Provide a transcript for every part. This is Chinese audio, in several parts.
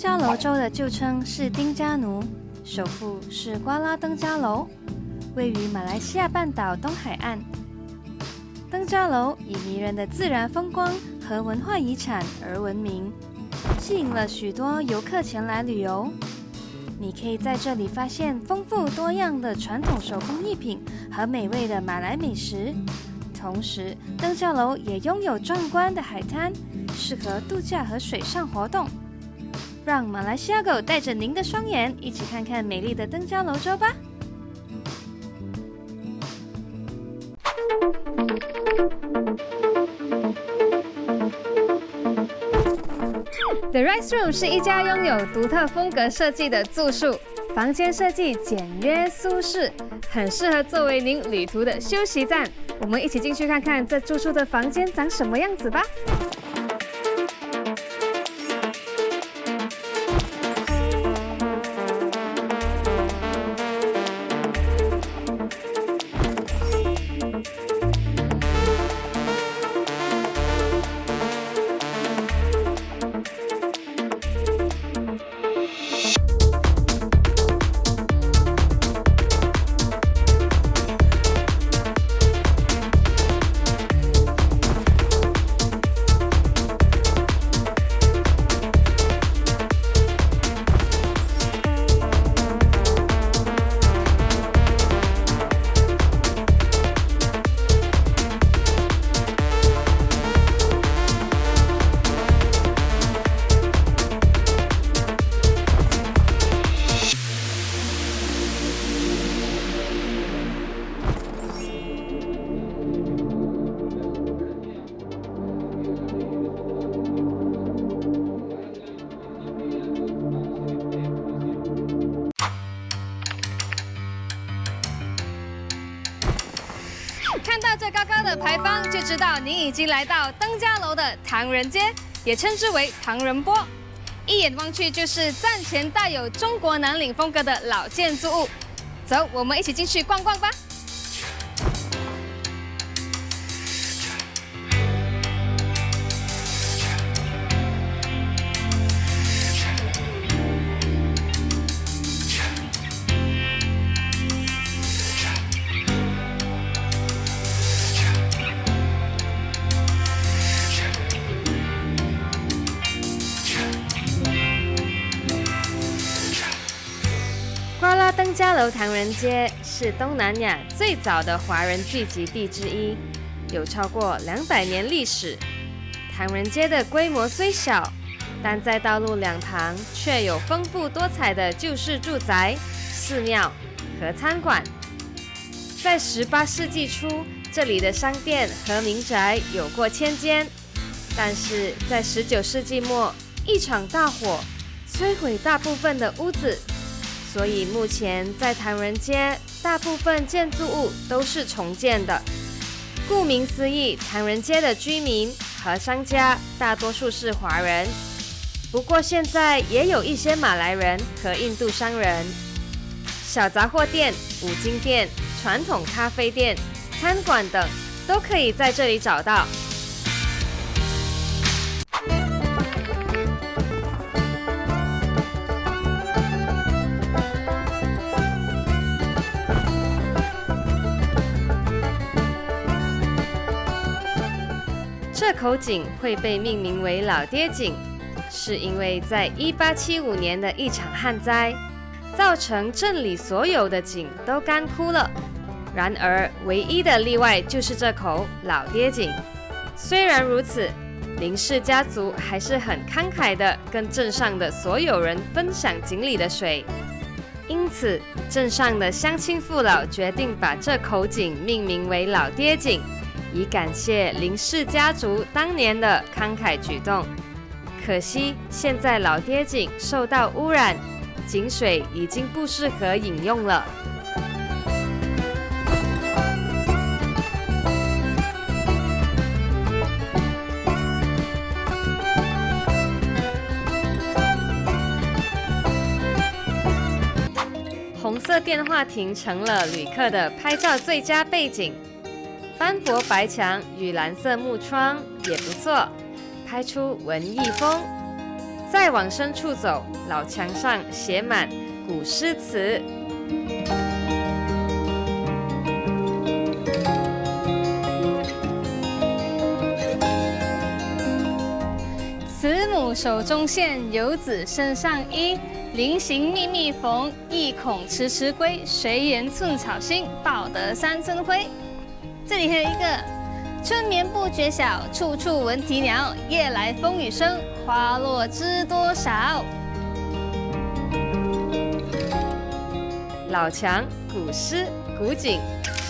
加楼州的旧称是丁加奴，首府是瓜拉登加楼，位于马来西亚半岛东海岸。登加楼以迷人的自然风光和文化遗产而闻名，吸引了许多游客前来旅游。你可以在这里发现丰富多样的传统手工艺品和美味的马来美食。同时，登加楼也拥有壮观的海滩，适合度假和水上活动。让马来西亚狗带着您的双眼，一起看看美丽的登加楼州吧。The Rice Room 是一家拥有独特风格设计的住宿，房间设计简约舒适，很适合作为您旅途的休息站。我们一起进去看看这住宿的房间长什么样子吧。看到这高高的牌坊，就知道您已经来到登嘉楼的唐人街，也称之为唐人坡。一眼望去就是站前带有中国南岭风格的老建筑物。走，我们一起进去逛逛吧。瓜拉登嘉楼唐人街是东南亚最早的华人聚集地之一，有超过200年历史。唐人街的规模虽小，但在道路两旁却有丰富多彩的旧式住宅、寺庙和餐馆。在18世纪初，这里的商店和民宅有过1000间，但是在19世纪末，一场大火摧毁大部分的屋子。所以目前在唐人街，大部分建筑物都是重建的。顾名思义，唐人街的居民和商家大多数是华人，不过现在也有一些马来人和印度商人。小杂货店、五金店、传统咖啡店、餐馆等都可以在这里找到。这口井会被命名为老爹井，是因为在1875年的一场旱灾，造成镇里所有的井都干枯了。然而，唯一的例外就是这口老爹井。虽然如此，林氏家族还是很慷慨地跟镇上的所有人分享井里的水。因此，镇上的乡亲父老决定把这口井命名为老爹井，以感谢林氏家族当年的慷慨举动。可惜现在老爹井受到污染，井水已经不适合饮用了。红色电话亭成了旅客的拍照最佳背景。斑驳白墙与蓝色木窗也不错，拍出文艺风。再往深处走，老墙上写满古诗词。慈母手中线，游子身上衣。临行密密缝，意恐迟迟归。谁言寸草心，报得三春晖。这里还有一个春眠不觉晓，处处闻啼鸟。夜来风雨声，花落知多少。老墙、古诗、古景，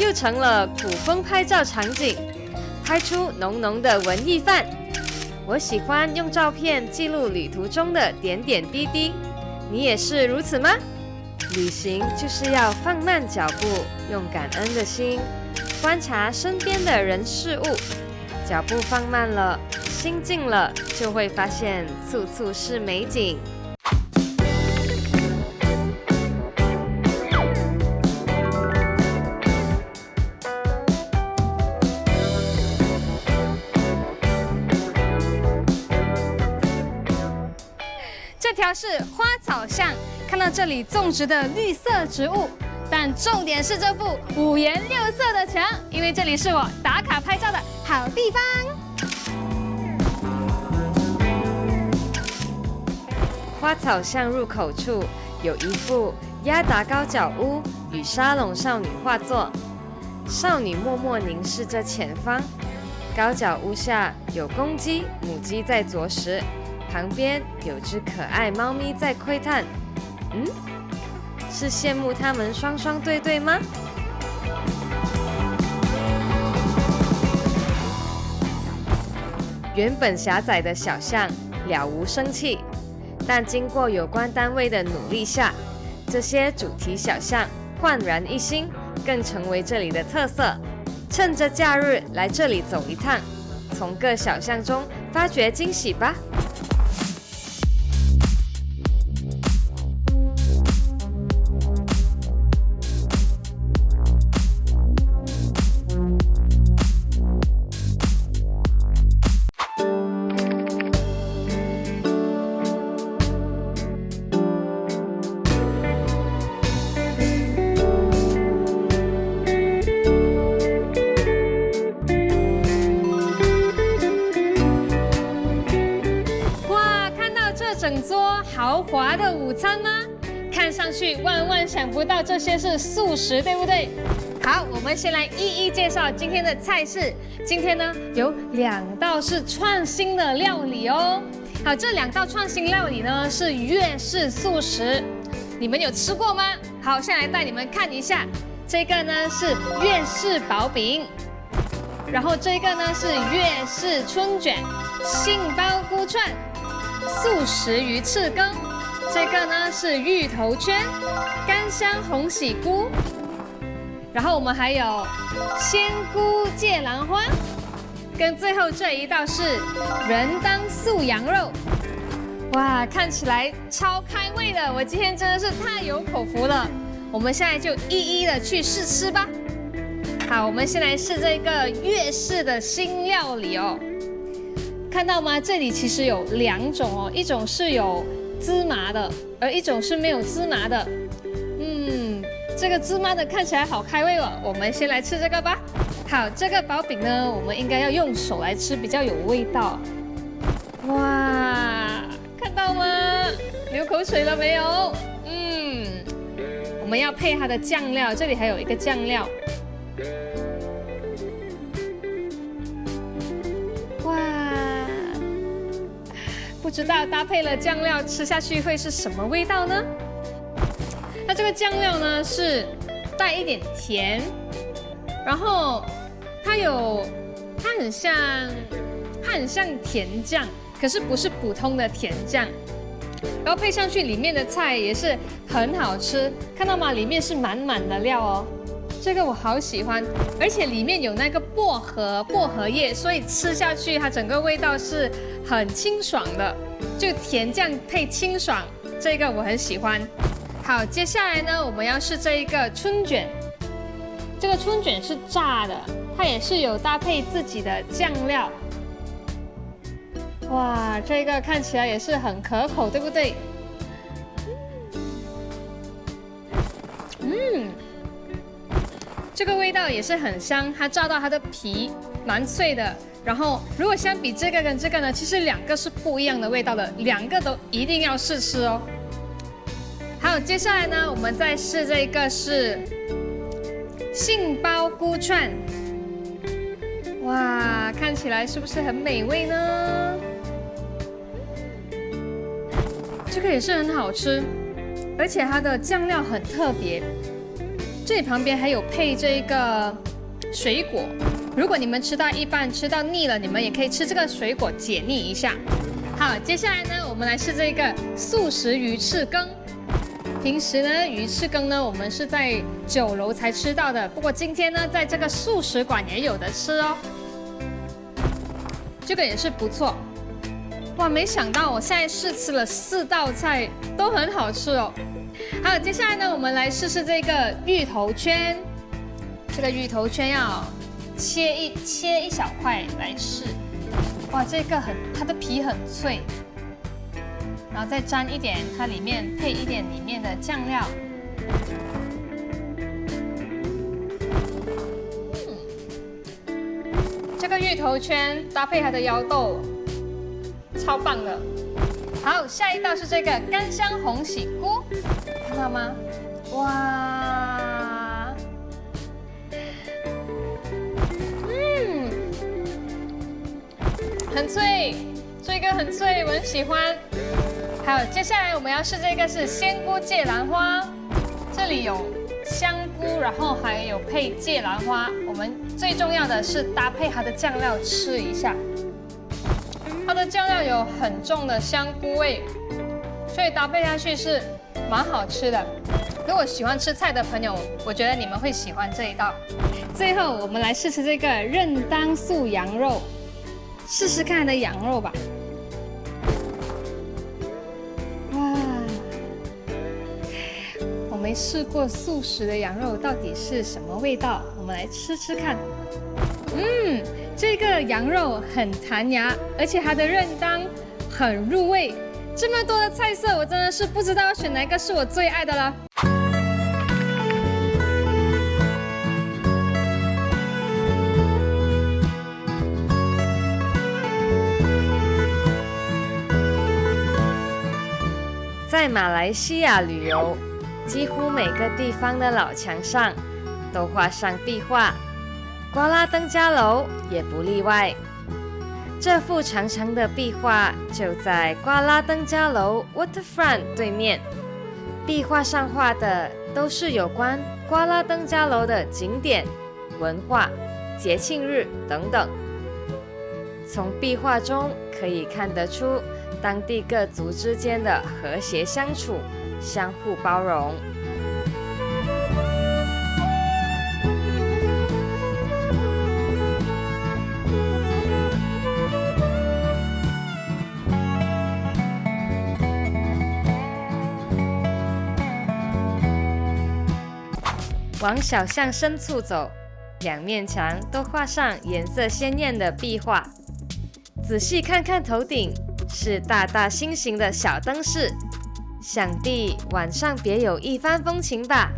又成了古风拍照场景，拍出浓浓的文艺范。我喜欢用照片记录旅途中的点点滴滴，你也是如此吗？旅行就是要放慢脚步，用感恩的心观察身边的人事物，脚步放慢了，心静了，就会发现处处是美景。这条是花草巷，看到这里种植的绿色植物，但重点是这幅五颜六色的墙，因为这里是我打卡拍照的好地方。花草巷入口处有一幅压达高脚屋与沙龙少女画作，少女默默凝视着前方。高脚屋下有公鸡、母鸡在啄食，旁边有只可爱猫咪在窥探。是羡慕它们双双对对吗？原本狭窄的小巷了无生气，但经过有关单位的努力下，这些主题小巷焕然一新，更成为这里的特色。趁着假日来这里走一趟，从各小巷中发掘惊喜吧。整桌豪华的午餐吗？看上去万万想不到这些是素食，对不对？好，我们先来一一介绍今天的菜式。今天呢有2道是创新的料理哦。好，这2道创新料理呢是粤式素食，你们有吃过吗？好，现在来带你们看一下。这个呢是粤式薄饼，然后这个呢是粤式春卷、杏鲍菇串、素食鱼翅羹，这个呢是芋头圈、干香红喜菇，然后我们还有鲜菇芥兰花，跟最后这一道是人当素羊肉。哇，看起来超开胃的，我今天真的是太有口福了。我们现在就一一的去试吃吧。好，我们先来试这个粤式的新料理哦。看到吗？这里其实有2种哦，一种是有芝麻的，而一种是没有芝麻的。这个芝麻的看起来好开胃哦，我们先来吃这个吧。好，这个薄饼呢，我们应该要用手来吃，比较有味道。哇，看到吗？流口水了没有？我们要配它的酱料，这里还有一个酱料。不知道搭配了酱料吃下去会是什么味道呢？那这个酱料呢是带一点甜，然后它很像甜酱，可是不是普通的甜酱。然后配上去里面的菜也是很好吃，看到吗？里面是满满的料哦。这个我好喜欢，而且里面有那个薄荷叶，所以吃下去它整个味道是很清爽的，就甜酱配清爽，这个我很喜欢。好，接下来呢，我们要试这一个春卷。这个春卷是炸的，它也是有搭配自己的酱料。哇，这个看起来也是很可口，对不对？这个味道也是很香，它炸到它的皮蛮脆的。然后如果相比这个跟这个呢，其实两个是不一样的味道的，两个都一定要试吃哦。好，接下来呢，我们再试这个是杏鲍菇串。哇，看起来是不是很美味呢？这个也是很好吃，而且它的酱料很特别。这里旁边还有配这个水果，如果你们吃到一半吃到腻了，你们也可以吃这个水果解腻一下。好，接下来呢，我们来试这个素食鱼翅羹。平时呢，鱼翅羹呢，我们是在酒楼才吃到的，不过今天呢，在这个素食馆也有的吃哦。这个也是不错。哇，没想到我现在试吃了4道菜，都很好吃哦。好，接下来呢，我们来试试这个芋头圈。这个芋头圈要切一小块来试。哇，这个它的皮很脆，然后再沾一点，它里面配一点里面的酱料。这个芋头圈搭配它的腰豆，超棒的。好，下一道是这个干香红喜菇，看到吗？哇，很脆，这个很脆，我很喜欢。还有接下来我们要试这个是鲜菇芥兰花，这里有香菇，然后还有配芥兰花。我们最重要的是搭配它的酱料吃一下。它的酱料有很重的香菇味，所以搭配下去是蛮好吃的。如果喜欢吃菜的朋友，我觉得你们会喜欢这一道。最后，我们来试吃这个任当素羊肉，试试看它的羊肉吧。哇，我没试过素食的羊肉到底是什么味道，我们来吃吃看。这个羊肉很弹牙，而且它的任当很入味。这么多的菜色，我真的是不知道要选哪一个是我最爱的了。在马来西亚旅游，几乎每个地方的老墙上都画上壁画。瓜拉登嘉楼也不例外。这幅长长的壁画就在瓜拉登嘉楼 Waterfront 对面。壁画上画的都是有关瓜拉登嘉楼的景点、文化、节庆日等等。从壁画中可以看得出当地各族之间的和谐相处、相互包容。往小巷深处走，两面墙都画上颜色鲜艳的壁画。仔细看看头顶，是大大心形的小灯饰，想必晚上别有一番风情吧。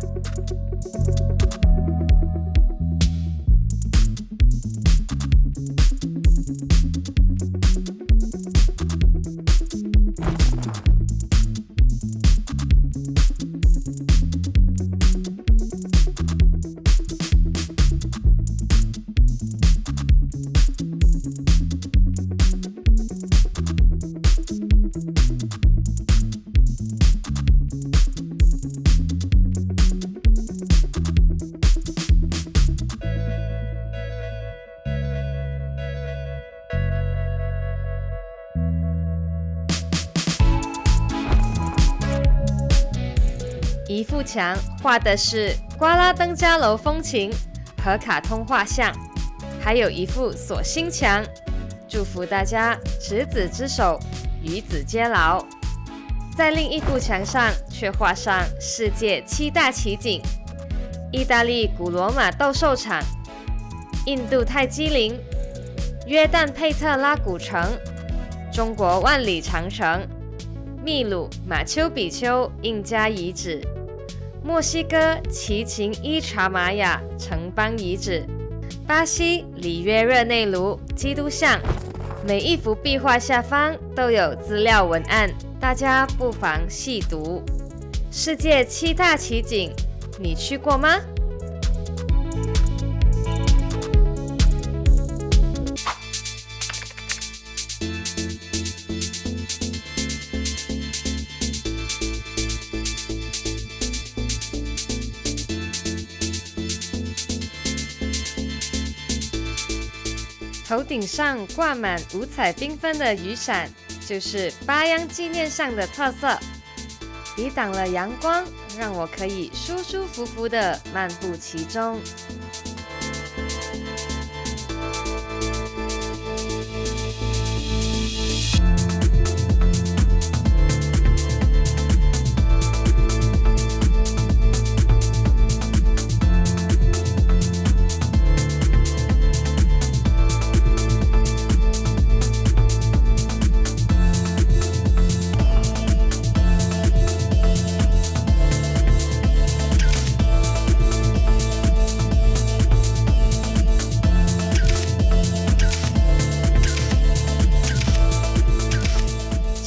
一幅墙画的是瓜拉登嘉楼风情和卡通画像，还有一幅锁心墙，祝福大家执子之手，与子偕老。在另一幅墙上却画上世界7大奇景：意大利古罗马斗兽场、印度泰姬陵、约旦佩特拉古城、中国万里长城、秘鲁马丘比丘印加遗址、墨西哥奇琴伊查玛雅城邦遗址、巴西里约热内卢基督像。每一幅壁画下方都有资料文案，大家不妨细读。世界7大奇景，你去过吗？头顶上挂满五彩缤纷的雨伞，就是巴央纪念巷的特色。抵挡了阳光，让我可以舒舒服服地漫步其中。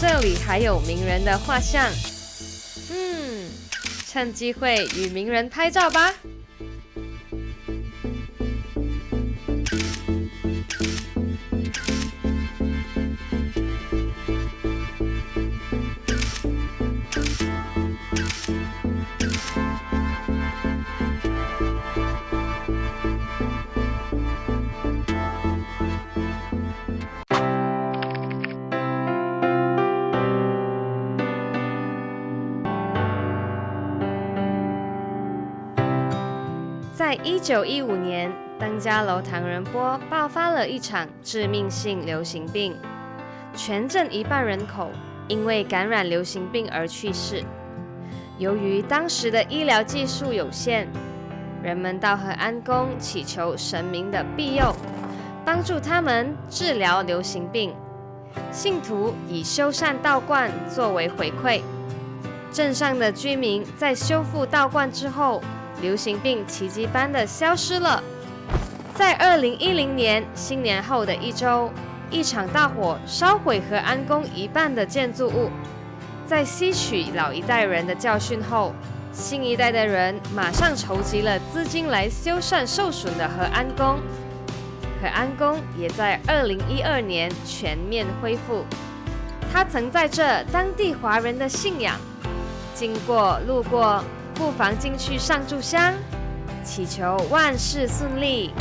这里还有名人的画像，趁机会与名人拍照吧。在1915年，登嘉楼唐人坡爆发了一场致命性流行病，全镇一半人口因为感染流行病而去世。由于当时的医疗技术有限，人们到和安宫祈求神明的庇佑，帮助他们治疗流行病。信徒以修缮道观作为回馈。镇上的居民在修复道观之后，流行病奇迹般的消失了。在2010年新年后的一周，一场大火烧毁和安宫一半的建筑物。在吸取老一代人的教训后，新一代的人马上筹集了资金来修缮受损的和安宫。和安宫也在2012年全面恢复。它曾在这当地华人的信仰，经过路过不妨进去上炷香，祈求万事顺利。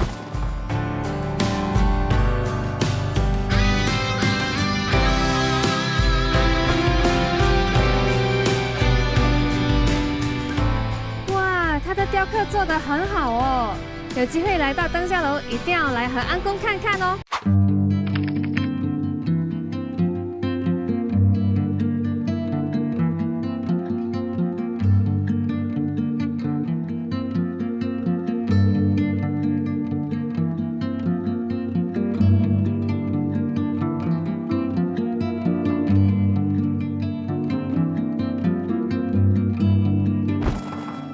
哇，它的雕刻做得很好哦！有机会来到登嘉楼，一定要来和安宫看看哦。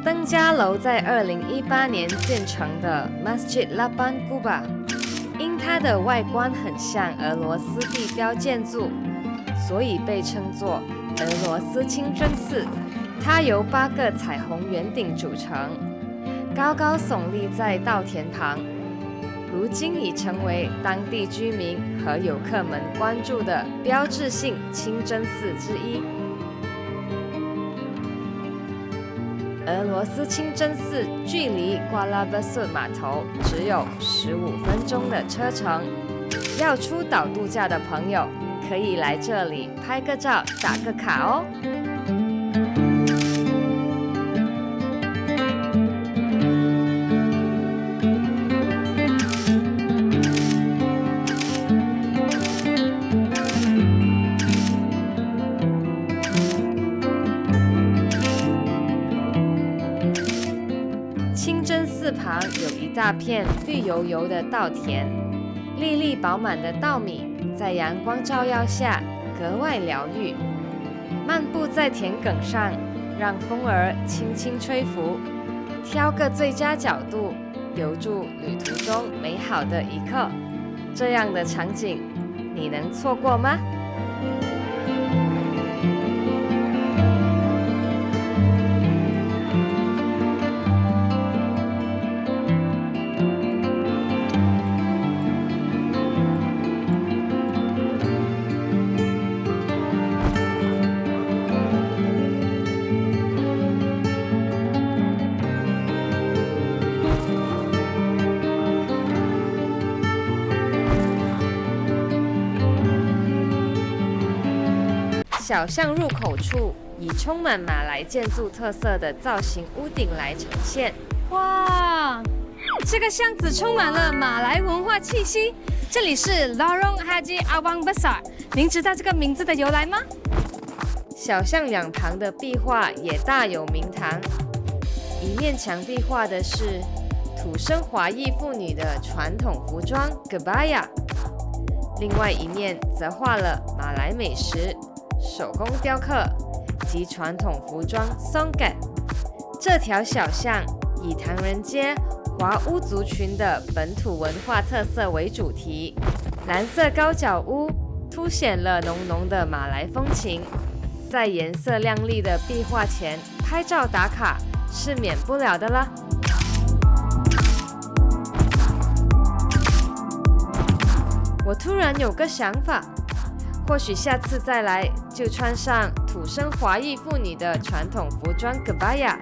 登嘉楼在2018年建成的 Masjid Lapan Kubah， 因它的外观很像俄罗斯地标建筑，所以被称作俄罗斯清真寺。它由8个彩虹圆顶组成，高高耸立在稻田旁，如今已成为当地居民和游客们关注的标志性清真寺之一。俄罗斯清真寺距离瓜拉巴素码头只有15分钟的车程，要出岛度假的朋友可以来这里拍个照、打个卡哦。清真寺旁有一大片绿油油的稻田，粒粒饱满的稻米在阳光照耀下格外疗愈。漫步在田埂上，让风儿轻轻吹拂，挑个最佳角度，留住旅途中美好的一刻。这样的场景，你能错过吗？小巷入口处以充满马来建筑特色的造型屋顶来呈现。哇，这个巷子充满了马来文化气息。这里是 Lorong Haji Awang Besar， 您知道这个名字的由来吗？小巷两旁的壁画也大有名堂，一面墙壁画的是土生华裔妇女的传统服装 Kebaya， 另外一面则画了马来美食、手工雕刻及传统服装 Songket。 这条小巷以唐人街华屋族群的本土文化特色为主题，蓝色高脚屋凸显了浓浓的马来风情。在颜色亮丽的壁画前拍照打卡是免不了的啦。我突然有个想法，或许下次再来就穿上土生华裔妇女的传统服装 Kebaya，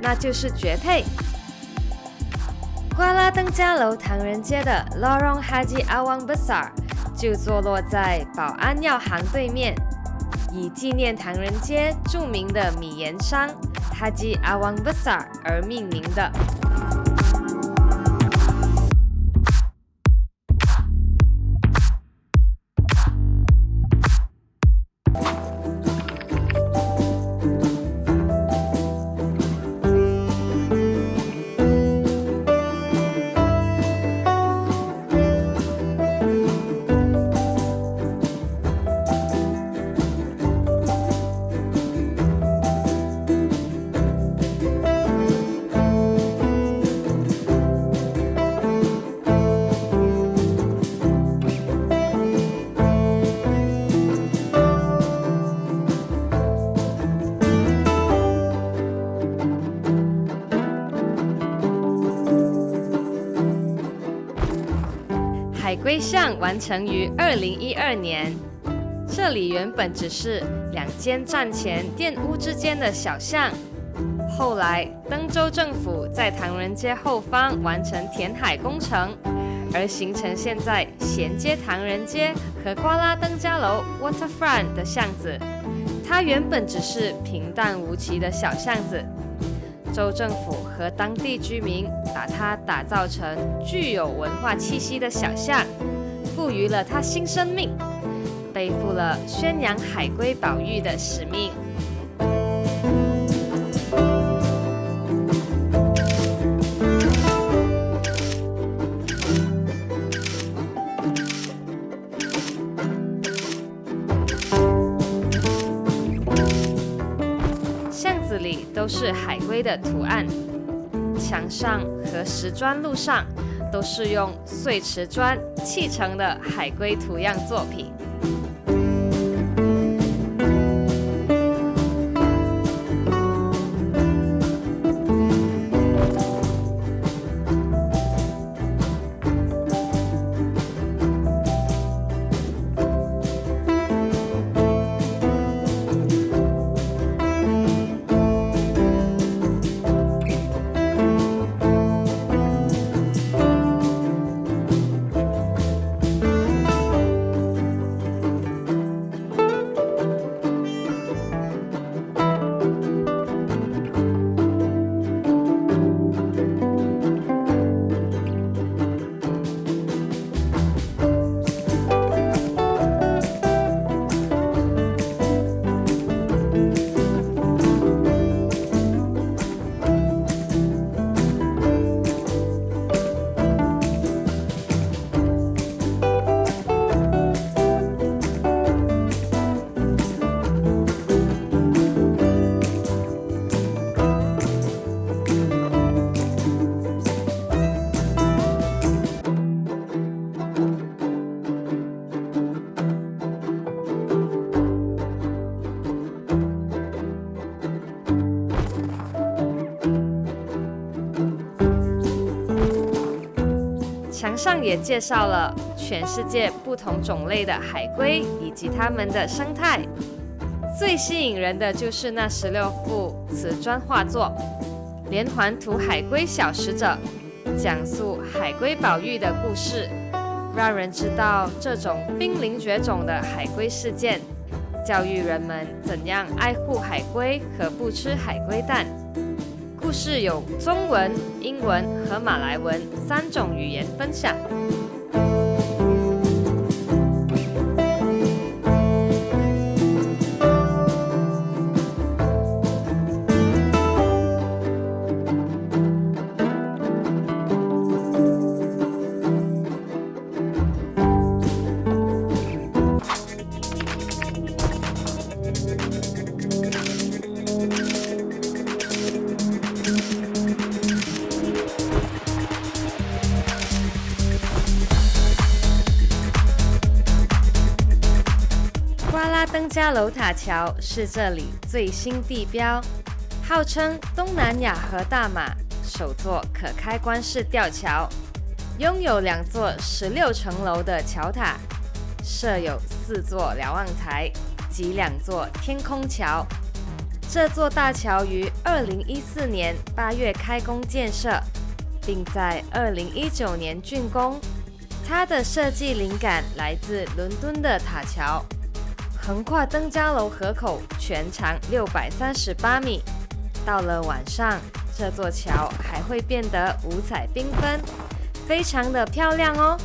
那就是绝配。瓜拉登嘉楼唐人街的 Lorong Haji Awang Besar 就坐落在保安药行对面，以纪念唐人街著名的米盐商 Haji Awang Besar 而命名的。海龟巷完成于2012年，这里原本只是两间站前店屋之间的小巷，后来登州政府在唐人街后方完成填海工程，而形成现在衔接唐人街和瓜拉登嘉楼 Waterfront 的巷子。它原本只是平淡无奇的小巷子，州政府和当地居民把它打造成具有文化气息的小巷，赋予了它新生命，背负了宣扬海龟保育的使命。巷子里都是海龟的图案，墙上和石砖路上都是用碎瓷砖砌成的海龟图样作品。墙上也介绍了全世界不同种类的海龟以及它们的生态。最吸引人的就是那16幅瓷砖画作，连环图海龟小使者，讲述海龟保育的故事，让人知道这种濒临绝种的海龟事件，教育人们怎样爱护海龟和不吃海龟蛋。故事有中文、英文和马来文3种语言分享。瓜拉登加楼塔桥是这里最新地标，号称东南亚和大马首座可开关式吊桥，拥有2座16层楼的桥塔，设有4座瞭望台及2座天空桥。这座大桥于2014年8月开工建设，并在2019年竣工。它的设计灵感来自伦敦的塔桥，横跨登嘉楼河口，全长638米。到了晚上，这座桥还会变得五彩缤纷，非常的漂亮哦。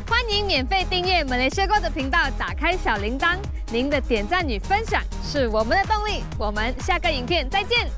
欢迎免费订阅马来西亚Go的频道，打开小铃铛。您的点赞与分享是我们的动力。我们下个影片再见。